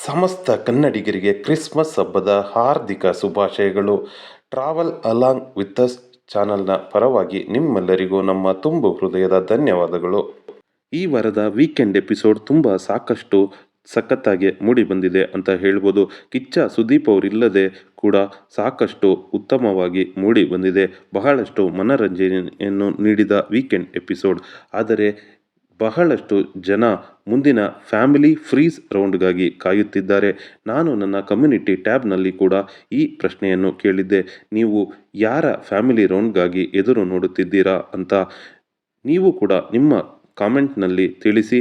ಸಮಸ್ತ ಕನ್ನಡಿಗರಿಗೆ ಕ್ರಿಸ್ಮಸ್ ಹಬ್ಬದ ಹಾರ್ದಿಕ ಶುಭಾಶಯಗಳು. ಟ್ರಾವೆಲ್ ಅಲಾಂಗ್ ವಿತ್ ಅಸ್ ಚಾನಲ್ನ ಪರವಾಗಿ ನಿಮ್ಮೆಲ್ಲರಿಗೂ ನಮ್ಮ ತುಂಬು ಹೃದಯದ ಧನ್ಯವಾದಗಳು. ಈ ವಾರದ ವೀಕೆಂಡ್ ಎಪಿಸೋಡ್ ತುಂಬ ಸಾಕಷ್ಟು ಸಖತ್ತಾಗಿ ಮೂಡಿ ಬಂದಿದೆ ಅಂತ ಹೇಳ್ಬೋದು. ಕಿಚ್ಚ ಸುದೀಪ್ ಅವರಿಲ್ಲದೆ ಕೂಡ ಸಾಕಷ್ಟು ಉತ್ತಮವಾಗಿ ಮೂಡಿ ಬಂದಿದೆ. ಬಹಳಷ್ಟು ಮನರಂಜನೆಯನ್ನು ನೀಡಿದ ವೀಕೆಂಡ್ ಎಪಿಸೋಡ್. ಆದರೆ ಬಹಳಷ್ಟು ಜನ ಮುಂದಿನ ಫ್ಯಾಮಿಲಿ ಫ್ರೀಸ್ ರೌಂಡ್ಗಾಗಿ ಕಾಯುತ್ತಿದ್ದಾರೆ. ನಾನು ನನ್ನ ಕಮ್ಯುನಿಟಿ ಟ್ಯಾಬ್ನಲ್ಲಿ ಕೂಡ ಈ ಪ್ರಶ್ನೆಯನ್ನು ಕೇಳಿದ್ದೆ. ನೀವು ಯಾರ ಫ್ಯಾಮಿಲಿ ರೌಂಡ್ಗಾಗಿ ಎದುರು ನೋಡುತ್ತಿದ್ದೀರಾ ಅಂತ ನೀವು ಕೂಡ ನಿಮ್ಮ ಕಾಮೆಂಟ್ನಲ್ಲಿ ತಿಳಿಸಿ.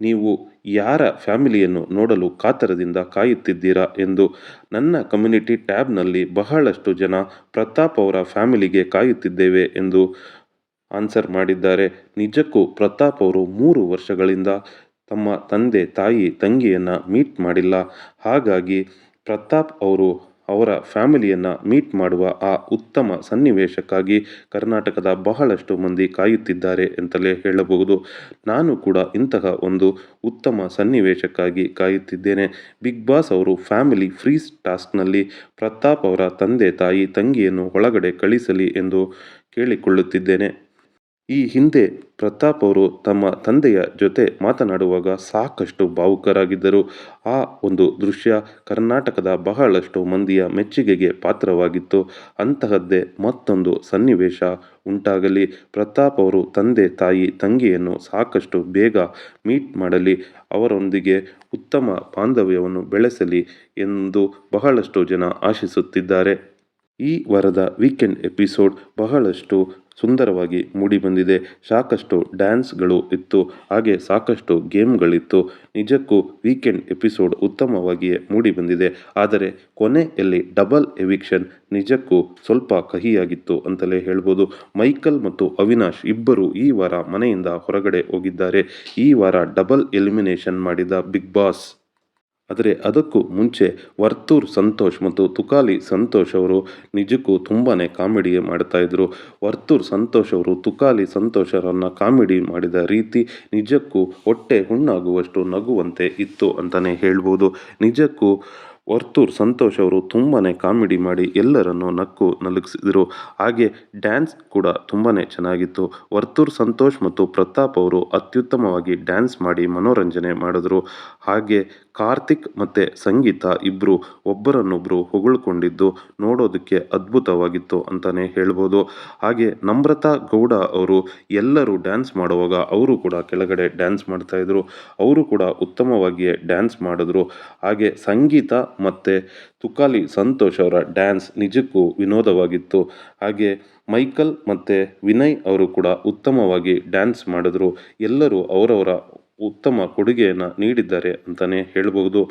ನೀವು ಯಾರ ಫ್ಯಾಮಿಲಿಯನ್ನು ನೋಡಲು ಕಾತರದಿಂದ ಕಾಯುತ್ತಿದ್ದೀರಾ ಎಂದು. ನನ್ನ ಕಮ್ಯುನಿಟಿ ಟ್ಯಾಬ್ನಲ್ಲಿ ಬಹಳಷ್ಟು ಜನ ಪ್ರತಾಪ್ ಅವರ ಫ್ಯಾಮಿಲಿಗೆ ಕಾಯುತ್ತಿದ್ದೇವೆ ಎಂದು ಆನ್ಸರ್ ಮಾಡಿದ್ದಾರೆ. ನಿಜಕ್ಕೂ ಪ್ರತಾಪ್ ಅವರು 3 ವರ್ಷಗಳಿಂದ ತಮ್ಮ ತಂದೆ ತಾಯಿ ತಂಗಿಯನ್ನು ಮೀಟ್ ಮಾಡಿಲ್ಲ. ಹಾಗಾಗಿ ಪ್ರತಾಪ್ ಅವರು ಅವರ ಫ್ಯಾಮಿಲಿಯನ್ನು ಮೀಟ್ ಮಾಡುವ ಆ ಉತ್ತಮ ಸನ್ನಿವೇಶಕ್ಕಾಗಿ ಕರ್ನಾಟಕದ ಬಹಳಷ್ಟು ಮಂದಿ ಕಾಯುತ್ತಿದ್ದಾರೆ ಅಂತಲೇ ಹೇಳಬಹುದು. ನಾನು ಕೂಡ ಇಂತಹ ಒಂದು ಉತ್ತಮ ಸನ್ನಿವೇಶಕ್ಕಾಗಿ ಕಾಯುತ್ತಿದ್ದೇನೆ. ಬಿಗ್ ಬಾಸ್ ಅವರು ಫ್ಯಾಮಿಲಿ ಫ್ರೀಸ್ ಟಾಸ್ಕ್ನಲ್ಲಿ ಪ್ರತಾಪ್ ಅವರ ತಂದೆ ತಾಯಿ ತಂಗಿಯನ್ನು ಒಳಗಡೆ ಕಳಿಸಲಿ ಎಂದು ಕೇಳಿಕೊಳ್ಳುತ್ತಿದ್ದೇನೆ. ಈ ಹಿಂದೆ ಪ್ರತಾಪ್ ಅವರು ತಮ್ಮ ತಂದೆಯ ಜೊತೆ ಮಾತನಾಡುವಾಗ ಸಾಕಷ್ಟು ಭಾವುಕರಾಗಿದ್ದರು. ಆ ಒಂದು ದೃಶ್ಯ ಕರ್ನಾಟಕದ ಬಹಳಷ್ಟು ಮಂದಿಯ ಮೆಚ್ಚುಗೆಗೆ ಪಾತ್ರವಾಗಿತ್ತು. ಅಂತಹದ್ದೇ ಮತ್ತೊಂದು ಸನ್ನಿವೇಶ ಉಂಟಾಗಲಿ. ಪ್ರತಾಪ್ ಅವರು ತಂದೆ ತಾಯಿ ತಂಗಿಯನ್ನು ಸಾಕಷ್ಟು ಬೇಗ ಮೀಟ್ ಮಾಡಲಿ, ಅವರೊಂದಿಗೆ ಉತ್ತಮ ಬಾಂಧವ್ಯವನ್ನು ಬೆಳೆಸಲಿ ಎಂದು ಬಹಳಷ್ಟು ಜನ ಆಶಿಸುತ್ತಿದ್ದಾರೆ. ಈ ವಾರದ ವೀಕೆಂಡ್ ಎಪಿಸೋಡ್ ಬಹಳಷ್ಟು ಸುಂದರವಾಗಿ ಮೂಡಿಬಂದಿದೆ. ಸಾಕಷ್ಟು ಡ್ಯಾನ್ಸ್ಗಳು ಇತ್ತು, ಹಾಗೆ ಸಾಕಷ್ಟು ಗೇಮ್ಗಳಿತ್ತು. ನಿಜಕ್ಕೂ ವೀಕೆಂಡ್ ಎಪಿಸೋಡ್ ಉತ್ತಮವಾಗಿಯೇ ಮೂಡಿಬಂದಿದೆ. ಆದರೆ ಕೊನೆಯಲ್ಲಿ ಡಬಲ್ ಎವಿಕ್ಷನ್ ನಿಜಕ್ಕೂ ಸ್ವಲ್ಪ ಕಹಿಯಾಗಿತ್ತು ಅಂತಲೇ ಹೇಳ್ಬೋದು. ಮೈಕಲ್ ಮತ್ತು ಅವಿನಾಶ್ ಇಬ್ಬರು ಈ ವಾರ ಮನೆಯಿಂದ ಹೊರಗಡೆ ಹೋಗಿದ್ದಾರೆ. ಈ ವಾರ ಡಬಲ್ ಎಲಿಮಿನೇಷನ್ ಮಾಡಿದ ಬಿಗ್ ಬಾಸ್. ಆದರೆ ಅದಕ್ಕೂ ಮುಂಚೆ ವರ್ತೂರ್ ಸಂತೋಷ್ ಮತ್ತು ತುಕಾಲಿ ಸಂತೋಷ್ ಅವರು ನಿಜಕ್ಕೂ ತುಂಬಾ ಕಾಮಿಡಿ ಮಾಡ್ತಾಯಿದ್ರು. ವರ್ತೂರ್ ಸಂತೋಷ್ ಅವರು ತುಕಾಲಿ ಸಂತೋಷರನ್ನು ಕಾಮಿಡಿ ಮಾಡಿದ ರೀತಿ ನಿಜಕ್ಕೂ ಹೊಟ್ಟೆ ಹುಣ್ಣಾಗುವಷ್ಟು ನಗುವಂತೆ ಇತ್ತು ಅಂತಲೇ ಹೇಳ್ಬೋದು. ನಿಜಕ್ಕೂ ವರ್ತೂರ್ ಸಂತೋಷ್ ಅವರು ತುಂಬಾ ಕಾಮಿಡಿ ಮಾಡಿ ಎಲ್ಲರನ್ನು ನಕ್ಕು ನಲಿಸಿದರು. ಹಾಗೆ ಡ್ಯಾನ್ಸ್ ಕೂಡ ತುಂಬಾ ಚೆನ್ನಾಗಿತ್ತು. ವರ್ತೂರ್ ಸಂತೋಷ್ ಮತ್ತು ಪ್ರತಾಪ್ ಅವರು ಅತ್ಯುತ್ತಮವಾಗಿ ಡ್ಯಾನ್ಸ್ ಮಾಡಿ ಮನೋರಂಜನೆ ಮಾಡಿದ್ರು. ಹಾಗೆ ಕಾರ್ತಿಕ್ ಮತ್ತು ಸಂಗೀತ ಇಬ್ಬರು ಒಬ್ಬರನ್ನೊಬ್ಬರು ಹೊಗಳ್ಕೊಂಡಿದ್ದು ನೋಡೋದಕ್ಕೆ ಅದ್ಭುತವಾಗಿತ್ತು ಅಂತಲೇ ಹೇಳ್ಬೋದು. ಹಾಗೆ ನಮ್ರತಾ ಗೌಡ ಅವರು ಎಲ್ಲರೂ ಡ್ಯಾನ್ಸ್ ಮಾಡುವಾಗ ಅವರು ಕೂಡ ಕೆಳಗಡೆ ಡ್ಯಾನ್ಸ್ ಮಾಡ್ತಾಯಿದ್ರು. ಅವರು ಕೂಡ ಉತ್ತಮವಾಗಿಯೇ ಡ್ಯಾನ್ಸ್ ಮಾಡಿದ್ರು. ಹಾಗೆ ಸಂಗೀತ ಮತ್ತು ತುಕಾಲಿ ಸಂತೋಷ್ ಅವರ ಡ್ಯಾನ್ಸ್ ನಿಜಕ್ಕೂ ವಿನೋದವಾಗಿತ್ತು. ಹಾಗೆ ಮೈಕಲ್ ಮತ್ತು ವಿನಯ್ ಅವರು ಕೂಡ ಉತ್ತಮವಾಗಿ ಡ್ಯಾನ್ಸ್ ಮಾಡಿದ್ರು. ಎಲ್ಲರೂ ಅವರವರ ಉತ್ತಮ ಕೊಡುಗೆಯನ್ನು ನೀಡಿದ್ದಾರೆ ಅಂತಲೇ ಹೇಳ್ಬೋದು.